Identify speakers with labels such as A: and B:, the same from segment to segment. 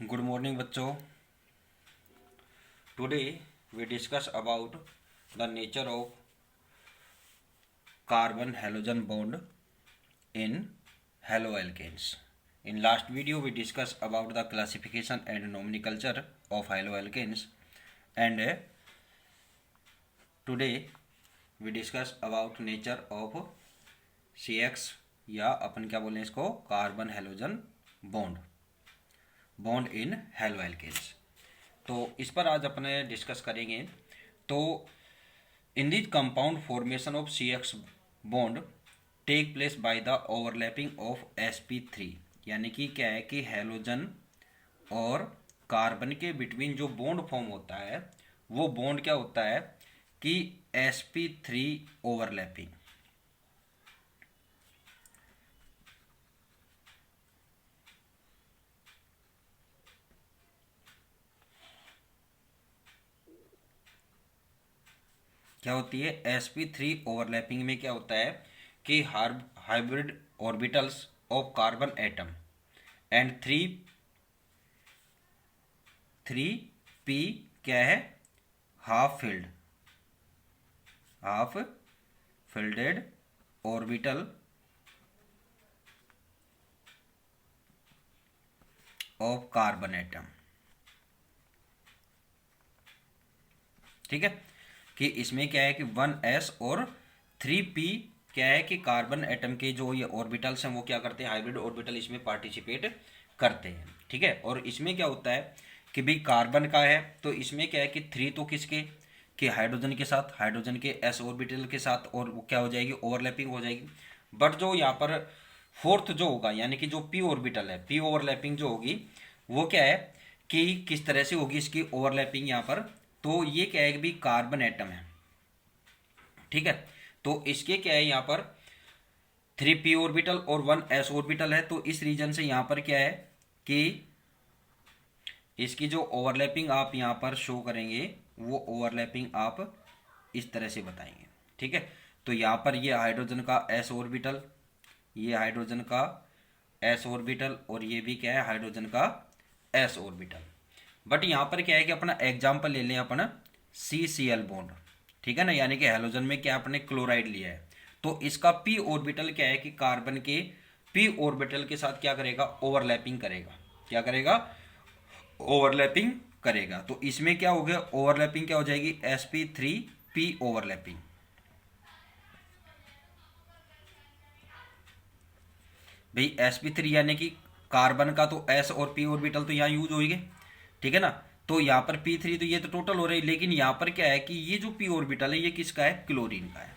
A: Good morning, बच्चों. Today we discuss about the nature of carbon halogen bond in haloalkanes. In last video we discussed about the classification and nomenclature of haloalkanes, and today we discuss about nature of CX या अपन क्या बोलें इसको carbon halogen bond in haloalkanes. तो इस पर आज अपने discuss करेंगे. तो in this compound formation of CX bond take place by the overlapping of sp3. यानी कि क्या है कि हेलोजन और कार्बन के बिटवीन जो बॉन्ड फॉर्म होता है वो बॉन्ड क्या होता है कि sp3 ओवरलैपिंग. क्या होती है sp3 ओवरलैपिंग में क्या होता है कि hybrid orbitals of carbon atom and three P क्या है half fielded orbital of carbon atom. ठीक है कि इसमें क्या है कि 1s और 3p क्या है कि कार्बन एटम के जो ये ऑर्बिटल्स हैं वो क्या करते हैं हाइब्रिड ऑर्बिटल इसमें पार्टिसिपेट करते हैं. ठीक है. और इसमें क्या होता है कि भाई कार्बन का है तो इसमें क्या है कि 3 तो किसके कि हाइड्रोजन के साथ हाइड्रोजन के s ऑर्बिटल के साथ और वो क्या हो जाएगी ओवरलैपिंग हो जाएगी. बट जो यहाँ पर फोर्थ जो होगा यानी कि जो p ऑर्बिटल है p ओवरलैपिंग जो होगी वो क्या है कि किस तरह से होगी इसकी ओवरलैपिंग यहाँ पर. तो ये क्या है कि भी कार्बन एटम है. ठीक है. तो इसके क्या है यहाँ पर 3p ऑर्बिटल और 1s ऑर्बिटल है. तो इस रीजन से यहाँ पर क्या है कि इसकी जो ओवरलैपिंग आप यहाँ पर शो करेंगे वो ओवरलैपिंग आप इस तरह से बताएंगे. ठीक है. तो यहाँ पर ये हाइड्रोजन का s ऑर्बिटल, ये हाइड्रोजन का s ऑर्बिटल और ये भी क्या है हाइड्रोजन का s ऑर्बिटल. बट यहाँ पर क्या है कि अपना एग्जाम्पल ले लें अपना CCl बॉन्ड. ठीक है ना. यानी कि हेलोजन में क्या अपने क्लोराइड लिया है तो इसका p ऑर्बिटल क्या है कि कार्बन के p ऑर्बिटल के साथ क्या करेगा ओवरलैपिंग करेगा. क्या करेगा ओवरलैपिंग करेगा. तो इसमें क्या हो गया ओवरलैपिंग क्या हो जाएगी sp3p ओवरलैपिंग. भाई sp3 यानी कि कार्बन का तो s और p ऑर्बिटल तो यहाँ यूज होंगे. ठीक है ना. तो यहाँ पर p3 तो ये तो टोटल हो रही है लेकिन यहाँ पर क्या है कि ये जो p ऑर्बिटल है ये किसका है क्लोरीन का है.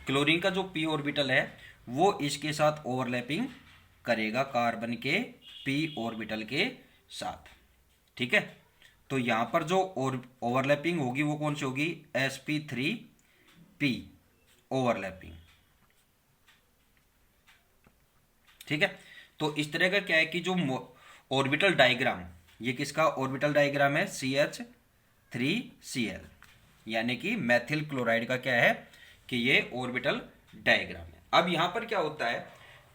A: क्लोरीन का जो p ऑर्बिटल है वो इसके साथ ओवरलैपिंग करेगा कार्बन के p ऑर्बिटल के साथ. ठीक है. तो यहाँ पर जो ओवरलैपिंग होगी वो कौन सी होगी sp3p ओवरलैपिंग. ठीक है. तो इस तरह का क्या है कि जो ऑर्बिटल डायग्राम ये किसका ऑर्बिटल डायग्राम है CH3Cl यानी कि मैथिल क्लोराइड का क्या है कि ये ऑर्बिटल डायग्राम है. अब यहां पर क्या होता है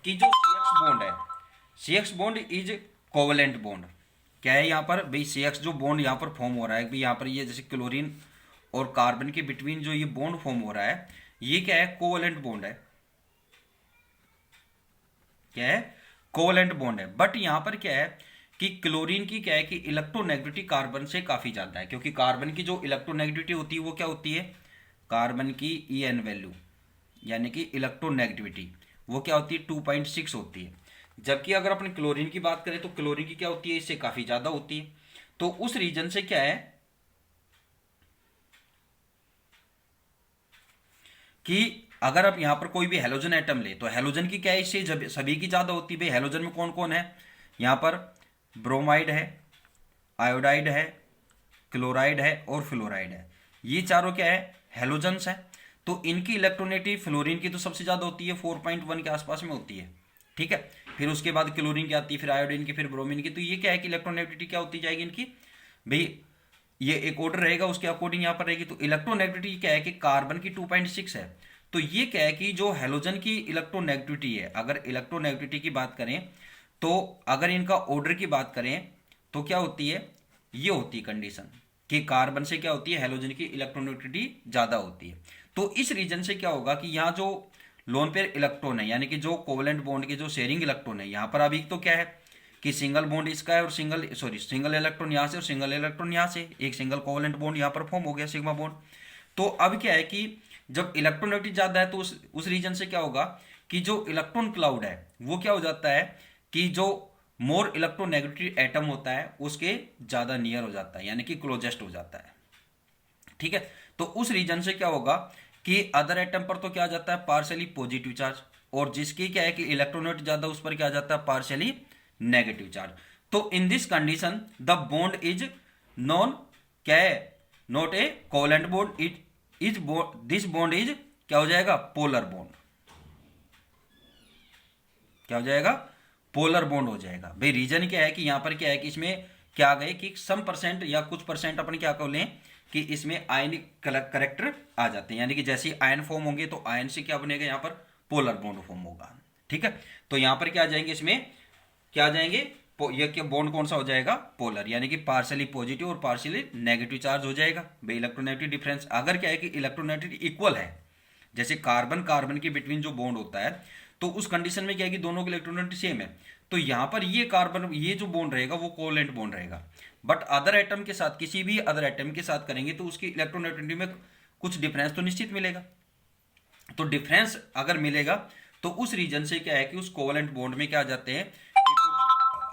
A: कि जो CX बॉन्ड है CX bond is covalent bond. क्या है यहाँ पर भाई CX जो बॉन्ड यहाँ पर फॉर्म हो रहा है भाई यहाँ पर ये जैसे क्लोरीन और कार्बन के बिटवीन जो ये बॉन्ड फॉर्म हो रहा है ये क्या है कोवलेंट बॉन्ड है. क्या है कोवलेंट बॉन्ड है. बट यहां पर क्या है कि क्लोरीन की क्या है कि इलेक्ट्रोनेगेटिविटी कार्बन से काफी ज्यादा है क्योंकि कार्बन की जो इलेक्ट्रोनेगेटिविटी होती है वो क्या होती है कार्बन की EN वैल्यू यानी कि इलेक्ट्रोनेगेटिविटी वो क्या होती है 2.6 होती है. जबकि अगर अपन क्लोरीन की बात करें तो क्लोरीन की क्या होती है इससे काफी ज्यादा होती है. तो उस रीजन से क्या है कि अगर आप यहां पर कोई भी हेलोजन एटम ले तो हेलोजन की क्या है इससे सभी की ज्यादा होती है. भाई हेलोजन में कौन कौन है यहां पर ब्रोमाइड है, आयोडाइड है, क्लोराइड है और फ्लोराइड है. ये चारों क्या है हेलोजन्स है. तो इनकी इलेक्ट्रोनेगेटिव फ्लोरीन की तो सबसे ज्यादा होती है 4.1 के आसपास में होती है. ठीक है. फिर उसके बाद क्लोरीन की आती है, फिर आयोडीन की, फिर ब्रोमीन की. तो ये क्या है कि इलेक्ट्रोनेगेटिविटी क्या होती जाएगी इनकी भाई ये एक ऑर्डर रहेगा उसके अकॉर्डिंग यहाँ पर रहेगी. तो इलेक्ट्रोनेगेटिविटी क्या है कि कार्बन की 2.6 है. तो ये क्या है कि जो हेलोजन की इलेक्ट्रोनेगेटिविटी है अगर इलेक्ट्रोनेगेटिविटी की बात करें तो अगर इनका ऑर्डर की बात करें तो क्या होती है, ये होती है कंडीशन कि कार्बन से क्या होती है, हैलोजन की इलेक्ट्रोनेगेटिविटी ज़्यादा होती है। तो इस रीजन से क्या होगा कि यहाँ जो लोन पेयर इलेक्ट्रॉन है, यानी कि जो कोवलेंट बॉन्ड के जो शेयरिंग इलेक्ट्रॉन है, यहाँ पर अभी तो क्या है कि सिंगल बॉन्ड इसका है और सिंगल इलेक्ट्रॉन यहाँ से और सिंगल इलेक्ट्रॉन यहाँ से, एक सिंगल कोवलेंट बॉन्ड यहाँ पर फॉर्म हो गया सिग्मा बॉन्ड। तो अब क्या है कि जब इलेक्ट्रोनेगेटिविटी ज़्यादा है तो उस रीजन से क्या होगा कि जो इलेक्ट्रॉन क्लाउड है वो क्या हो जाता है कि जो मोर इलेक्ट्रोनेगेटिव एटम होता है उसके ज़्यादा नियर हो जाता है, यानी कि क्लोजेस्ट हो जाता है। ठीक है, तो उस रीजन से क्या होगा कि अदर एटम पर तो क्या आ जाता है पार्शियली पॉजिटिव चार्ज, और जिसकी क्या है कि इलेक्ट्रोनेट ज्यादा उस पर क्या आ जाता है पार्शियली नेगेटिव चार्ज। तो in this condition the bond is non क्या है, not a covalent bond, it is this bond is क्या हो जाएगा पोलर बॉन्ड, क्या हो जाएगा पोलर बॉन्ड हो जाएगा। भाई रीजन क्या है कि यहां पर क्या है कि इसमें क्या गए कि सम परसेंट या कुछ परसेंट अपन क्या कर लें कि इसमें आयनिक करेक्टर आ जाते हैं, यानी कि जैसे आयन फॉर्म होंगे तो आयन से क्या बनेगा यहाँ पर पोलर बॉन्ड फॉर्म होगा। ठीक है, तो यहाँ पर क्या आ जाएंगे, इसमें क्या आ जाएंगे, ये क्या बॉन्ड कौन सा हो जाएगा पोलर, यानी कि पार्शियली पॉजिटिव और पार्शियली नेगेटिव चार्ज हो जाएगा। भाई इलेक्ट्रोनेगेटिव डिफरेंस अगर क्या है कि इलेक्ट्रोनेगेटिव इक्वल है, जैसे कार्बन कार्बन के बिटवीन जो बॉन्ड होता है तो उस कंडीशन में क्या है कि दोनों के इलेक्ट्रोनेगेटिव सेम है, तो यहाँ पर ये कार्बन ये जो बॉन्ड रहेगा वो कोवलेंट बॉन्ड रहेगा। बट अदर एटम के साथ, किसी भी अदर एटम के साथ करेंगे तो उसकी इलेक्ट्रोनेगेटिविटी में कुछ डिफरेंस तो निश्चित मिलेगा। तो डिफरेंस अगर मिलेगा तो उस रीजन से क्या है कि उस कोवलेंट बॉन्ड में क्या आ जाते हैं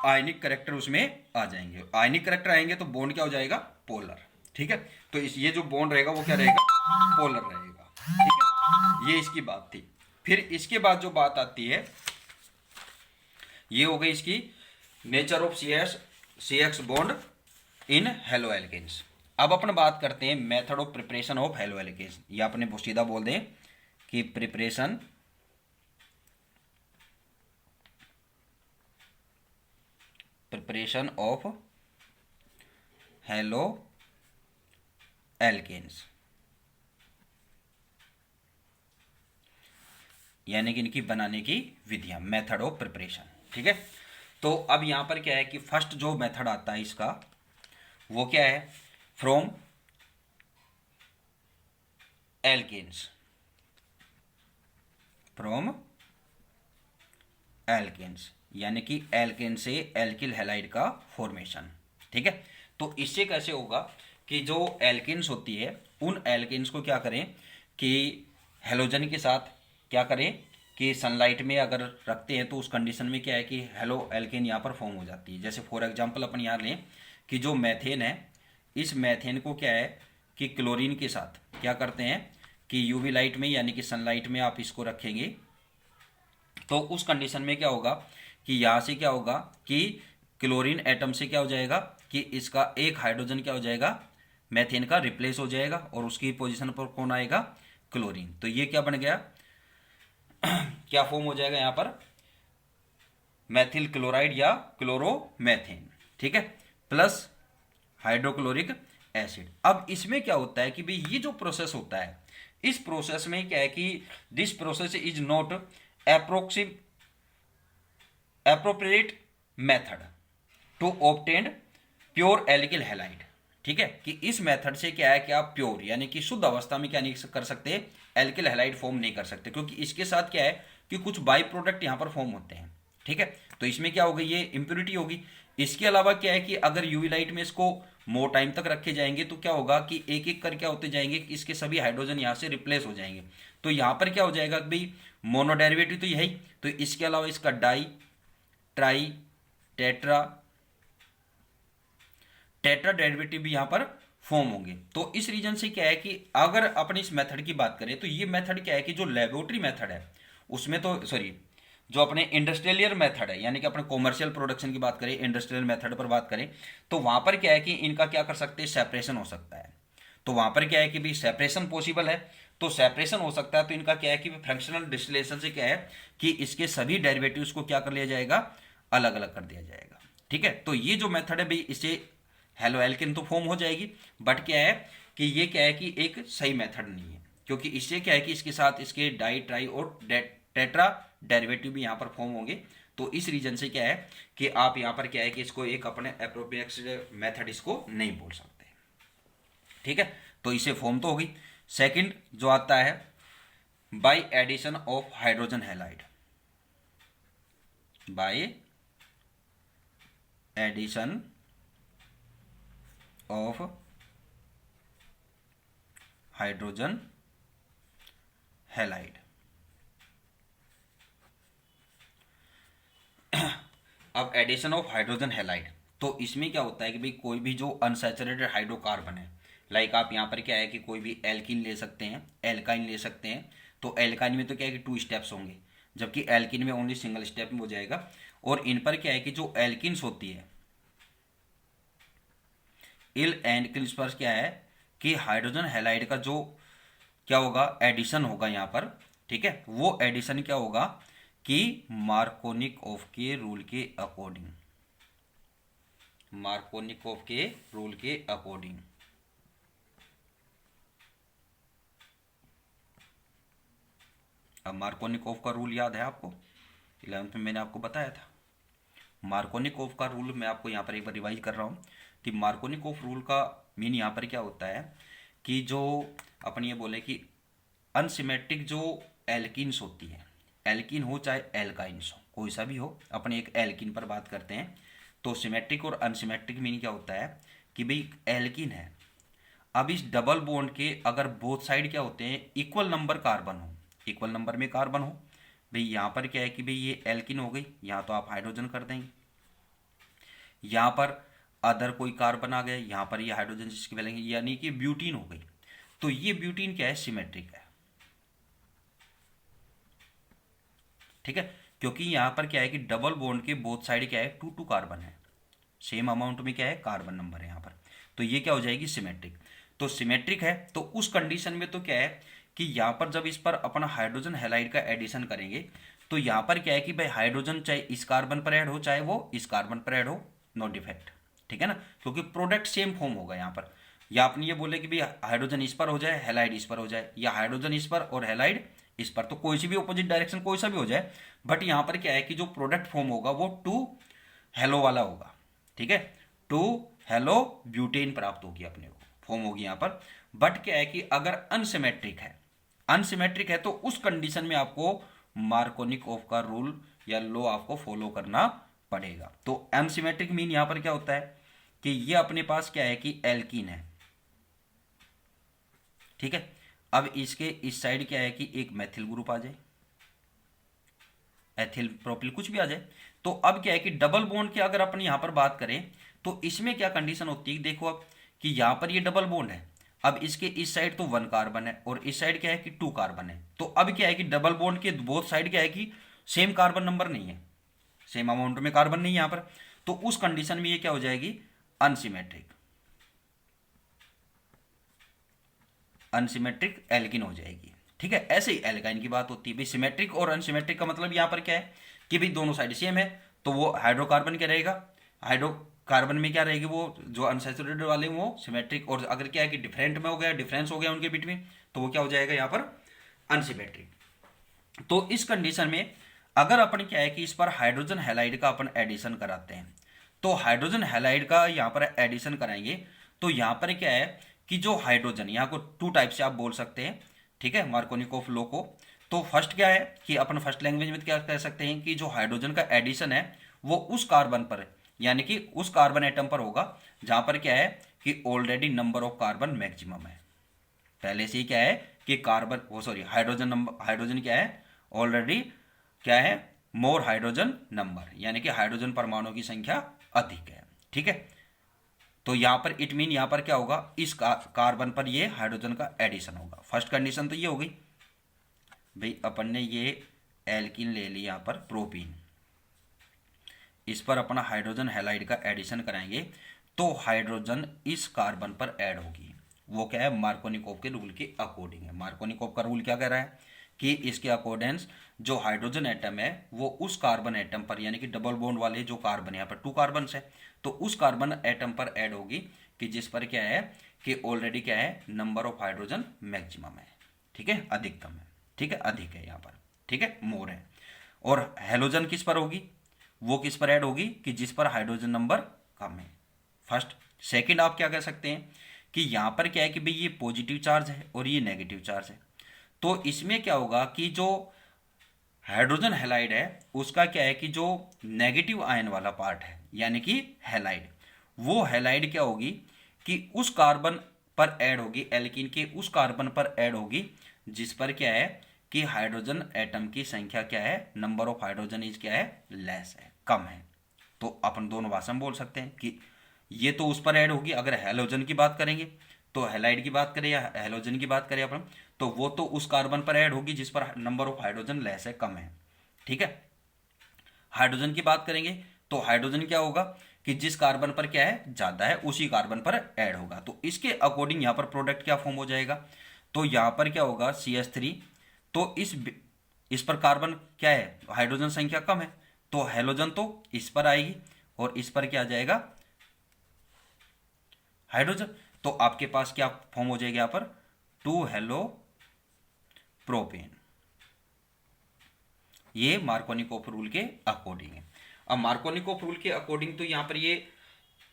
A: आयनिक करेक्टर उसमें आ जाएंगे, आयनिक करेक्टर आएंगे तो बॉन्ड क्या हो जाएगा पोलर। ठीक है, तो ये जो बॉन्ड रहेगा वो क्या रहेगा पोलर रहेगा। ठीक है, ये इसकी बात थी। फिर इसके बाद जो बात आती है ये हो गई इसकी nature of C X bond in haloalkanes. अब अपन बात करते हैं method of preparation of haloalkanes, या अपने सीधा बोल दें कि प्रिपरेशन ऑफ हेलो एल्केन्स, यानी कि इनकी बनाने की विधियां, मेथड ऑफ प्रिपरेशन। ठीक है, तो अब यहां पर क्या है कि फर्स्ट जो मेथड आता है इसका वो क्या है फ्रॉम एल्केन्स, फ्रॉम एल्केन्स, यानी कि एल्केन से एल्किल हैलाइड का फॉर्मेशन। ठीक है, तो इससे कैसे होगा कि जो एल्केन्स होती है उन एल्केन्स को क्या करें कि हेलोजन के साथ क्या करें कि सनलाइट में अगर रखते हैं तो उस कंडीशन में क्या है कि हेलो एल्केन यहाँ पर फॉर्म हो जाती है। जैसे फॉर एग्जांपल अपन यहाँ लें कि जो मैथेन है, इस मैथेन को क्या है कि क्लोरीन के साथ क्या करते हैं कि यूवी लाइट में यानी कि सनलाइट में आप इसको रखेंगे तो उस कंडीशन में क्या होगा कि यहाँ से क्या होगा कि क्लोरीन एटम से क्या हो जाएगा कि इसका एक हाइड्रोजन क्या हो जाएगा मैथेन का रिप्लेस हो जाएगा और उसकी पोजीशन पर कौन आएगा क्लोरीन। तो ये क्या बन गया क्या फॉर्म हो जाएगा यहाँ पर मैथिल क्लोराइड या क्लोरोमेथेन। ठीक है, प्लस हाइड्रोक्लोरिक एसिड। अब इसमें क्या होता है कि भाई ये जो प्रोसेस होता है इस प्रोसेस में क्या है कि this process is not appropriate method to obtain pure alkyl halide. ठीक है, कि इस मेथड से क्या है कि आप प्योर यानी कि शुद्ध अवस्था में क्या नहीं कर सकते एल्किल हैलाइड फॉर्म नहीं कर सकते, क्योंकि इसके साथ क्या है कि कुछ बाई प्रोडक्ट यहाँ पर फॉर्म होते हैं। ठीक है, तो इसमें क्या होगी ये इम्प्योरिटी होगी। इसके अलावा क्या है कि अगर यूवी लाइट में इसको मोर टाइम तक रखे जाएंगे तो क्या होगा कि एक एक कर क्या होते जाएंगे कि इसके सभी हाइड्रोजन यहाँ से रिप्लेस हो जाएंगे। तो यहाँ पर क्या हो जाएगा कि भाई मोनो डेरिवेटिव तो यही, तो इसके अलावा इसका डाई ट्राई टेट्रा डेरिवेटिव भी यहाँ पर फॉर्म होंगे। तो इस रीजन से क्या है कि अगर अपन इस मेथड की बात करें तो ये मेथड क्या है कि जो लेबोरेटरी मेथड है उसमें तो जो अपने इंडस्ट्रियल मेथड है यानी कि अपने कॉमर्शियल प्रोडक्शन की बात करें इंडस्ट्रियल मेथड पर बात करें तो वहां पर क्या है कि इनका क्या कर सकते हैं सेपरेशन हो सकता है। तो वहां पर क्या है कि भाई सेपरेशन पॉसिबल है, तो सेपरेशन हो सकता है तो इनका क्या है कि फ्रैक्शनल डिस्टिलेशन से क्या है कि इसके सभी डेरिवेटिव्स को क्या कर लिया जाएगा अलग अलग कर दिया जाएगा। ठीक है, तो ये जो मेथड है भाई इससे हेलो एल्केन तो फॉर्म हो जाएगी, बट क्या है कि ये क्या है कि एक सही मेथड नहीं है, क्योंकि इससे क्या है कि इसके साथ इसके डाई ट्राई और टेट्रा डेरिवेटिव भी यहाँ पर फॉर्म होंगे। तो इस रीजन से क्या है कि आप यहाँ पर क्या है कि इसको एक अपने अप्रोप्रिएट मेथड इसको नहीं बोल सकते। ठीक है, तो इसे फॉर्म तो होगी। सेकंड जो आता है by addition of hydrogen halide, by addition of hydrogen halide. अब एडिशन ऑफ हाइड्रोजन हैलाइड, तो इसमें क्या होता है कि भाई कोई भी जो अनसैचुरेटेड हाइड्रोकार्बन है, लाइक आप यहाँ पर क्या है कि कोई भी एल्किन ले सकते हैं, एल्काइन ले सकते हैं। तो एल्काइन में तो क्या है कि 2 स्टेप्स होंगे, जबकि एल्किन में ओनली सिंगल स्टेप में हो जाएगा। और इन पर क्या है कि जो एल्किन्स होती है, इल एल्किन्स पर क्या है कि हाइड्रोजन हैलाइड का जो क्या होगा एडिशन होगा यहाँ पर। ठीक है, वो एडिशन क्या होगा कि मार्कोनिकोव के रूल के अकॉर्डिंग, मार्कोनिकोव के रूल के अकॉर्डिंग। अब मार्कोनिकोव का रूल याद है आपको, 11th में मैंने आपको बताया था। मार्कोनिकोव का रूल मैं आपको यहाँ पर एक बार रिवाइज कर रहा हूँ कि मार्कोनिकोव रूल का मीन यहाँ पर क्या होता है कि जो अपन ये बोले कि अनसिमेट्रिक जो एल्किन्स होती है, एल्किन हो चाहे एल्काइंस हो, कोई सा भी हो, अपन एक एल्किन पर बात करते हैं। तो सिमेट्रिक और अनसिमेट्रिक मीन क्या होता है कि भाई एल्किन है, अब इस डबल बॉन्ड के अगर बोथ साइड क्या होते हैं इक्वल नंबर कार्बन हो, इक्वल नंबर में कार्बन हो, भाई यहाँ पर क्या है कि भाई ये एल्किन हो गई, यहाँ तो आप हाइड्रोजन कर देंगे, यहाँ पर अदर कोई कार्बन आ गया, यहाँ पर ये हाइड्रोजन जिसकी वैलेंसी यानी कि ब्यूटीन हो गई। तो ये ब्यूटीन क्या है सिमेट्रिक है। ठीक है, क्योंकि यहाँ पर क्या है कि डबल बॉन्ड के बोथ साइड क्या है 2 कार्बन है, सेम अमाउंट में क्या है कार्बन नंबर है यहाँ पर, तो ये क्या हो जाएगी सिमेट्रिक। तो सिमेट्रिक है तो उस कंडीशन में तो क्या है कि यहाँ पर जब इस पर अपन हाइड्रोजन हैलाइड का एडिशन करेंगे तो यहाँ पर क्या है कि भाई हाइड्रोजन चाहे इस कार्बन पर ऐड हो चाहे वो इस कार्बन पर ऐड हो, नो डिफेक्ट। ठीक है ना, क्योंकि प्रोडक्ट सेम फॉर्म होगा यहाँ पर। या आपने ये बोले कि भाई हाइड्रोजन इस पर हो जाए हैलाइड इस पर हो जाए, या हाइड्रोजन इस पर और हैलाइड इस पर, तो कोई सी भी ऑपोजिट डायरेक्शन कोई सा भी हो जाए, बट यहाँ पर क्या है कि जो प्रोडक्ट फॉर्म होगा वो 2 हेलो वाला होगा। ठीक है, 2 हेलो ब्यूटेन प्राप्त होगी अपने को, फॉर्म होगी यहाँ पर। बट क्या है कि अगर अनसिमेट्रिक है, अनसिमेट्रिक है तो उस कंडीशन में आपको मार्कोनिकोव का रूल या लॉ आपको फॉलो करना पड़ेगा। तो अनसिमेट्रिक मीन यहां पर क्या होता है कि ये अपने पास क्या है कि एल्कीन है। ठीक है, अब इसके इस साइड क्या है कि एक मैथिल ग्रुप आ जाए, एथिल प्रोपिल कुछ भी आ जाए। तो अब क्या है कि डबल बॉन्ड की अगर अपन यहां पर बात करें तो इसमें क्या कंडीशन होती है, देखो अब कि यहां पर ये डबल बॉन्ड है, अब इसके इस साइड तो 1 कार्बन है और इस साइड क्या है कि 2 कार्बन है। तो अब क्या है कि डबल बॉन्ड के बोथ साइड क्या है कि सेम कार्बन नंबर नहीं है, सेम अमाउंट में कार्बन नहीं है यहां पर। तो उस कंडीशन में ये क्या हो जाएगी अनसिमेट्रिक, अनसिमेट्रिक एल्किन हो जाएगी। ठीक है, ऐसे ही एल्काइन की बात होती है। भाई सिमेट्रिक और अनसिमेट्रिक का मतलब यहां पर क्या है कि भाई दोनों साइड सेम है, तो वो हाइड्रोकार्बन क्या रहेगा, हाइड्रोकार्बन में क्या रहेगी वो जो अनसैचुरेटेड वाले वो सिमेट्रिक, और अगर क्या है कि डिफरेंट में हो गया, डिफरेंस हो गया उनके बीच में, तो वो क्या हो जाएगा यहाँ पर अनसिमेट्रिक। तो इस कंडीशन में अगर अपन क्या है कि इस पर हाइड्रोजन हैलाइड का अपन एडिशन कराते हैं, तो हाइड्रोजन हैलाइड का यहाँ पर एडिशन कराएंगे तो यहाँ पर क्या है कि जो हाइड्रोजन यहाँ को 2 टाइप से आप बोल सकते हैं। ठीक है, मार्कोनिकोव लॉ को। तो फर्स्ट क्या है कि अपन फर्स्ट लैंग्वेज में क्या कह सकते हैं कि जो हाइड्रोजन का एडिशन है वो उस कार्बन पर यानी कि उस कार्बन एटम पर होगा जहां पर क्या है कि already number of carbon maximum है, पहले से ही क्या है कि कार्बन वो सॉरी हाइड्रोजन नंबर, हाइड्रोजन क्या है ऑलरेडी क्या है मोर हाइड्रोजन नंबर, यानी कि हाइड्रोजन परमाणु की संख्या अधिक है। ठीक है, तो यहां पर इट मीन यहां पर क्या होगा इस कार्बन पर ये हाइड्रोजन का एडिशन होगा। फर्स्ट कंडीशन तो ये हो गई, भाई अपन ने ये एल्किन ले लिया यहां पर प्रोपीन, इस पर अपना हाइड्रोजन हैलाइड का एडिशन कराएंगे तो हाइड्रोजन इस कार्बन पर ऐड होगी। वो क्या है मार्कोनिकोव के रूल के अकॉर्डिंग है। मार्कोनिकोव का रूल क्या कह रहा है कि इसके अकॉर्डेंस जो हाइड्रोजन एटम है वो उस कार्बन एटम पर यानी कि डबल बॉन्ड वाले जो कार्बन यहाँ पर 2 कार्बन है तो उस कार्बन एटम पर ऐड होगी कि जिस पर क्या है कि ऑलरेडी क्या है नंबर ऑफ हाइड्रोजन मैक्सिमम है। ठीक है, अधिकतम है। ठीक है, अधिक है यहाँ पर। ठीक है, मोर है। और हेलोजन किस पर होगी, वो किस पर ऐड होगी कि जिस पर हाइड्रोजन नंबर कम है, फर्स्ट। सेकंड आप क्या कह सकते हैं कि यहाँ पर क्या है कि भाई ये पॉजिटिव चार्ज है और ये नेगेटिव चार्ज है, तो इसमें क्या होगा कि जो हाइड्रोजन हैलाइड है उसका क्या है कि जो नेगेटिव आयन वाला पार्ट है यानी कि हैलाइड, वो हैलाइड क्या होगी कि उस कार्बन पर ऐड होगी, एल्कीन के उस कार्बन पर ऐड होगी जिस पर क्या है कि हाइड्रोजन एटम की संख्या क्या है, नंबर ऑफ हाइड्रोजन इज क्या है, लेस है, कम है। तो अपन दोनों भाषा में बोल सकते हैं कि ये तो उस पर ऐड होगी, अगर हैलोजन की बात करेंगे तो हैलाइड की बात करें या हैलोजन की बात करें अपन, तो वो तो उस कार्बन पर ऐड होगी जिस पर नंबर ऑफ हाइड्रोजन लेस है, कम है, ठीक है। हाइड्रोजन की बात करेंगे तो हाइड्रोजन क्या होगा कि जिस कार्बन पर क्या है ज्यादा है उसी कार्बन पर ऐड होगा, तो इसके अकॉर्डिंग यहां पर प्रोडक्ट क्या फॉर्म हो जाएगा, तो यहां पर क्या होगा CH3, तो इस पर कार्बन क्या है, हाइड्रोजन संख्या कम है, तो हेलोजन तो इस पर आएगी और इस पर क्या आ जाएगा, हाइड्रोजन। तो आपके पास क्या फॉर्म हो जाएगा यहां पर, 2 हेलो प्रोपेन। ये मार्कोनिकोफ रूल के अकॉर्डिंग है। अब मार्कोनिकोफ रूल के अकॉर्डिंग तो यहां पर ये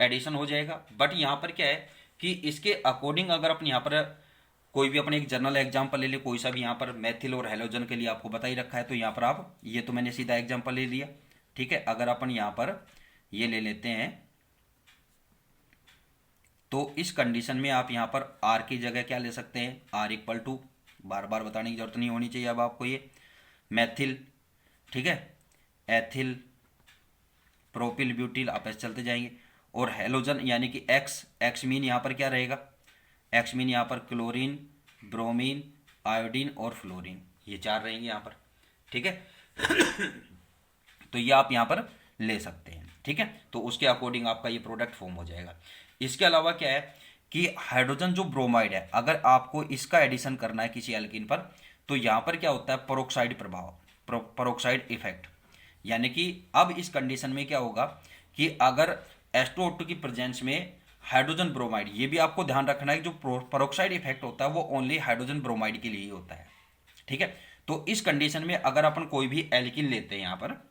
A: एडिशन हो जाएगा, बट यहां पर क्या है कि इसके अकॉर्डिंग अगर अपन यहां पर कोई भी अपने एक जनरल एग्जांपल ले ले, कोई सा भी, यहां पर मेथिल और हेलोजन के लिए आपको बता ही रखा है, तो यहां पर आप, ये तो मैंने सीधा एग्जांपल ले लिया, ठीक है। अगर अपन यहां पर ये ले लेते हैं तो इस कंडीशन में आप यहां पर आर की जगह क्या ले सकते हैं, आर इक्वल टू, बार बार बताने की जरूरत नहीं होनी चाहिए अब आपको, ये मैथिल, ठीक है, एथिल, प्रोपिल, ब्यूटिल, आप ऐसे चलते जाएंगे, और हेलोजन यानी कि एक्स, एक्स मीन यहाँ पर क्या रहेगा, एक्स मीन यहाँ पर क्लोरीन, ब्रोमीन, आयोडीन और फ्लोरीन, ये 4 रहेंगे यहाँ पर, ठीक है। तो ये आप यहाँ पर ले सकते हैं, ठीक है। तो उसके अकॉर्डिंग आपका ये प्रोडक्ट फॉर्म हो जाएगा। इसके अलावा क्या है कि हाइड्रोजन जो ब्रोमाइड है, अगर आपको इसका एडिशन करना है किसी एल्कीन पर, तो यहाँ पर क्या होता है, परोक्साइड प्रभाव, परोक्साइड इफेक्ट, यानी कि अब इस कंडीशन में क्या होगा कि अगर H2O2 की प्रेजेंस में हाइड्रोजन ब्रोमाइड, ये भी आपको ध्यान रखना है कि जो परोक्साइड इफेक्ट होता है वो ओनली हाइड्रोजन ब्रोमाइड के लिए ही होता है, ठीक है। तो इस कंडीशन में अगर अपन कोई भी एल्किन लेते हैं, यहां पर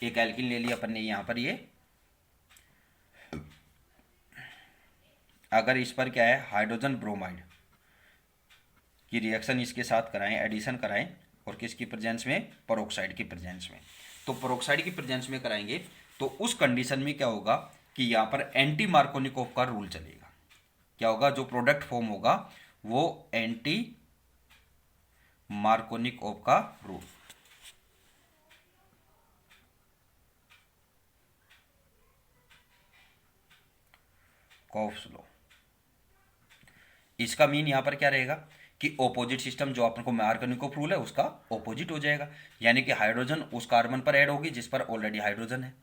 A: एक एल्किन ले लिया अपन ने, यहां पर ये अगर इस पर क्या है हाइड्रोजन ब्रोमाइड की रिएक्शन इसके साथ कराएं, एडिशन कराएं, और किसकी प्रेजेंस में, परोक्साइड की प्रेजेंस में, तो परोक्साइड की प्रेजेंस में कराएंगे तो उस कंडीशन में क्या होगा कि यहां पर एंटी मार्कोनिकोव का रूल चलेगा। क्या होगा, जो प्रोडक्ट फॉर्म होगा वो एंटी मार्कोनिकोव का रूल, कॉफ्स लॉ। इसका मीन यहां पर क्या रहेगा कि ऑपोजिट सिस्टम, जो अपन को मार्कोनिकोव रूल है उसका ऑपोजिट हो जाएगा, यानी कि हाइड्रोजन उस कार्बन पर ऐड होगी जिस पर ऑलरेडी हाइड्रोजन है,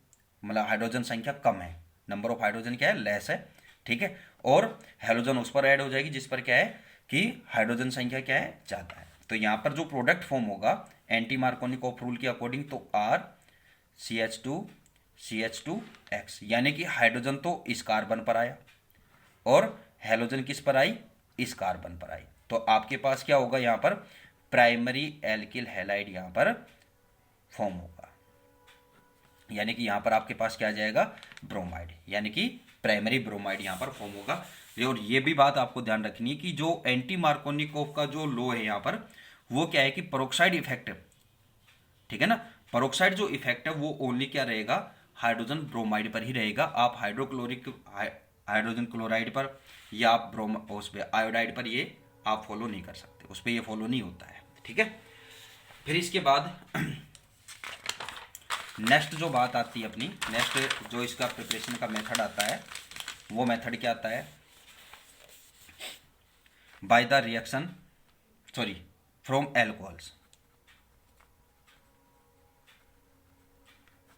A: मतलब हाइड्रोजन संख्या कम है, नंबर ऑफ हाइड्रोजन क्या है, लेस है, ठीक है। और हेलोजन उस पर ऐड हो जाएगी जिस पर क्या है कि हाइड्रोजन संख्या क्या है, ज्यादा है। तो यहां पर जो प्रोडक्ट फॉर्म होगा एंटी मार्कोनिकोव रूल के अकॉर्डिंग, तो RCH2CH2X, यानी कि हाइड्रोजन तो इस कार्बन पर आया और हेलोजन किस पर आई, इस कार्बन पर आई, तो आपके पास क्या होगा यहां पर, प्राइमरी एल्किल हैलाइड यहां पर फॉर्म होगा, यानी कि यहां पर आपके पास क्या आ जाएगा, ब्रोमाइड, यानी कि प्राइमरी ब्रोमाइड यहां पर फॉर्म होगा। और ये भी बात आपको ध्यान रखनी है कि जो एंटी मार्कोनिकोव का जो लो है यहां पर, वो क्या है कि परोक्साइड इफेक्ट, ठीक है ना, परोक्साइड जो इफेक्ट है वो ओनली क्या रहेगा, हाइड्रोजन ब्रोमाइड पर ही रहेगा। आप हाइड्रोजन क्लोराइड पर या आप उस पर आयोडाइड पर ये आप फॉलो नहीं कर सकते, उस पर ये फॉलो नहीं होता है, ठीक है। फिर इसके बाद नेक्स्ट जो बात आती है अपनी, नेक्स्ट जो इसका प्रिपरेशन का मेथड आता है, वो मेथड क्या आता है, by the reaction, sorry, from alcohols,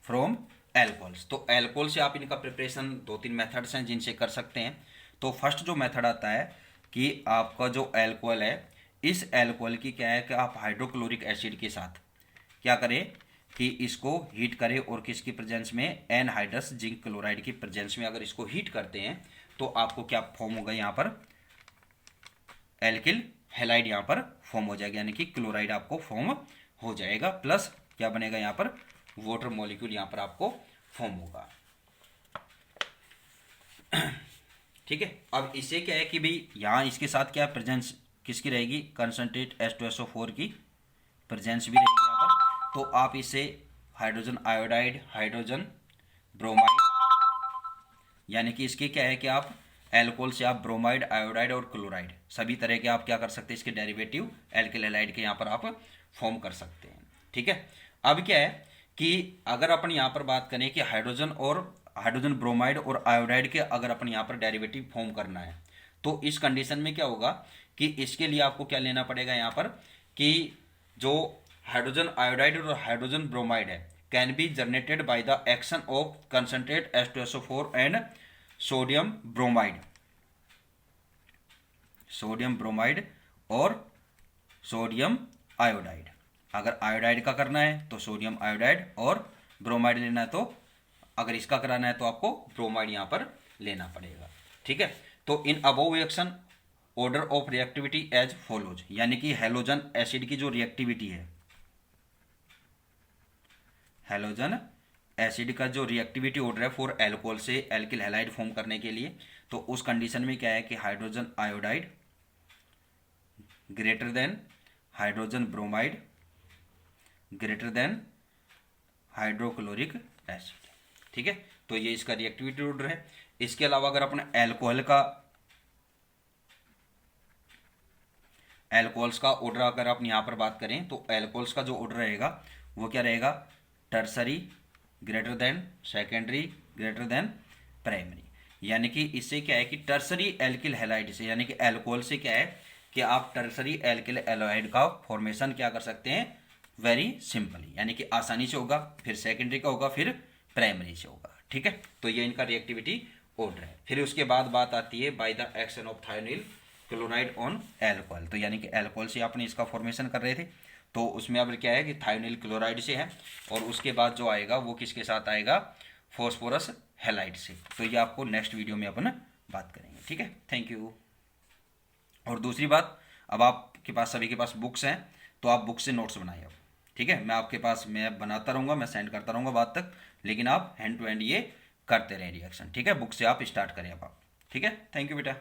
A: from alcohols. तो एल्कोहल से आप इनका प्रिपरेशन 2-3 मेथड्स हैं जिनसे कर सकते हैं। तो फर्स्ट जो मेथड आता है कि आपका जो एल्कोहल है, इस एल्कोहल की क्या है कि आप हाइड्रोक्लोरिक एसिड के साथ क्या करें कि इसको हीट करें, और किसकी प्रेजेंस में, एनहाइड्रस जिंक क्लोराइड की प्रेजेंस में अगर इसको हीट करते हैं तो आपको क्या फॉर्म होगा, यहाँ पर एल्किल हैलाइड यहाँ पर फॉर्म हो जाएगा, यानी कि क्लोराइड आपको फॉर्म हो जाएगा, प्लस क्या बनेगा यहाँ पर वाटर मॉलिक्यूल यहाँ पर आपको फॉर्म होगा। ठीक है, अब इससे क्या है कि भाई यहाँ इसके साथ क्या प्रेजेंस किसकी रहेगी, कंसंट्रेट H2SO4 की प्रेजेंस भी रहेगी यहाँ पर। तो आप इसे हाइड्रोजन आयोडाइड, हाइड्रोजन ब्रोमाइड, यानी कि इसके क्या है कि आप एल्कोहल से आप ब्रोमाइड, आयोडाइड और क्लोराइड सभी तरह के आप क्या कर सकते हैं, इसके डेरिवेटिव एल्किल हैलाइड के यहाँ पर आप फॉर्म कर सकते हैं। ठीक है, अब क्या है कि अगर अपन यहाँ पर बात करें कि हाइड्रोजन ब्रोमाइड और आयोडाइड के अगर अपन यहाँ पर डेरिवेटिव फॉर्म करना है, तो इस कंडीशन में क्या होगा कि इसके लिए आपको क्या लेना पड़ेगा यहाँ पर कि जो हाइड्रोजन आयोडाइड और हाइड्रोजन ब्रोमाइड है can be generated by the action of concentrate H2SO4 and sodium bromide और सोडियम आयोडाइड। अगर आयोडाइड का करना है तो सोडियम आयोडाइड, और ब्रोमाइड लेना है तो अगर इसका कराना है तो आपको ब्रोमाइड यहां पर लेना पड़ेगा। ठीक है, तो in above reaction order of reactivity as follows, यानी कि हैलोजन एसिड की जो रिएक्टिविटी है, हैलोजन एसिड का जो रिएक्टिविटी ऑर्डर है फॉर एल्कोहल से एल्किल हैलाइड फॉर्म करने के लिए, तो उस कंडीशन में क्या है कि hydrogen iodide greater than hydrogen bromide greater than hydrochloric acid. ठीक है, तो ये इसका रिएक्टिविटी ऑर्डर है। इसके अलावा अगर अपन एल्कोहल्स का ऑर्डर अगर आप यहाँ पर बात करें तो एल्कोहल्स का जो ऑर्डर रहेगा वो क्या रहेगा, tertiary greater than secondary greater than primary. यानी कि इससे क्या है कि टर्सरी एल्किल हैलाइड से, यानी कि एल्कोहल से क्या है कि आप टर्सरी एल्किल हैलाइड का फॉर्मेशन क्या कर सकते हैं, वेरी सिंपली, यानी कि आसानी से होगा, फिर सेकेंडरी का होगा, फिर प्राइमरी से होगा। ठीक है, तो ये इनका रिएक्टिविटी ऑर्डर है। फिर उसके बाद बात आती है by the action of thionyl chloride on alcohol, तो यानी कि एल्कोहल से आपने इसका फॉर्मेशन कर रहे थे, तो उसमें अब क्या है कि थायोनिल क्लोराइड से है, और उसके बाद जो आएगा वो किसके साथ आएगा, फॉस्फोरस हैलाइड से। तो ये आपको नेक्स्ट वीडियो में अपन बात करेंगे। ठीक है, थैंक यू। और दूसरी बात, अब आपके पास सभी के पास बुक्स हैं तो आप बुक से नोट्स बनाइए अब। ठीक है, मैं बनाता रहूँगा, मैं सेंड करता रहूँगा बाद तक, लेकिन आप हैंड टू हैंड ये करते रहें रिएक्शन। ठीक है, बुक से आप स्टार्ट करें अब आप। ठीक है, थैंक यू बेटा।